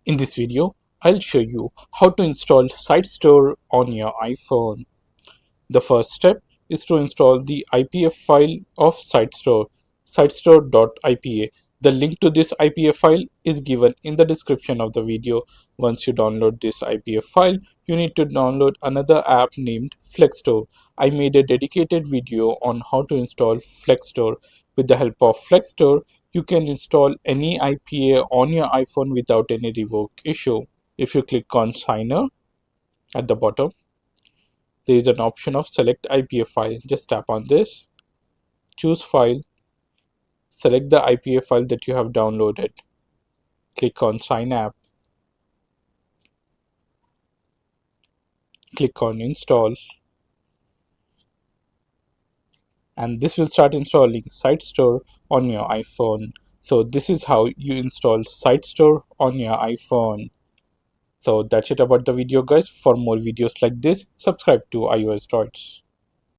In this video, I'll show you how to install SideStore on your iPhone. The first step is to install the IPF file of SideStore, sidestore.ipa. The link to this IPF file is given in the description of the video. Once you download this IPF file, you need to download another app named FlexStore. I made a dedicated video on how to install FlexStore. With the help of FlexStore, you can install any IPA on your iPhone without any revoke issue. If you click on Signer at the bottom, there is an option of select IPA file. Just tap on this, choose file, select the IPA file that you have downloaded, click on Sign App, click on Install, and this will start installing SideStore on your iPhone. So this is how you install SideStore on your iPhone. So that's it about the video, guys. For more videos like this, subscribe to iOS Droids.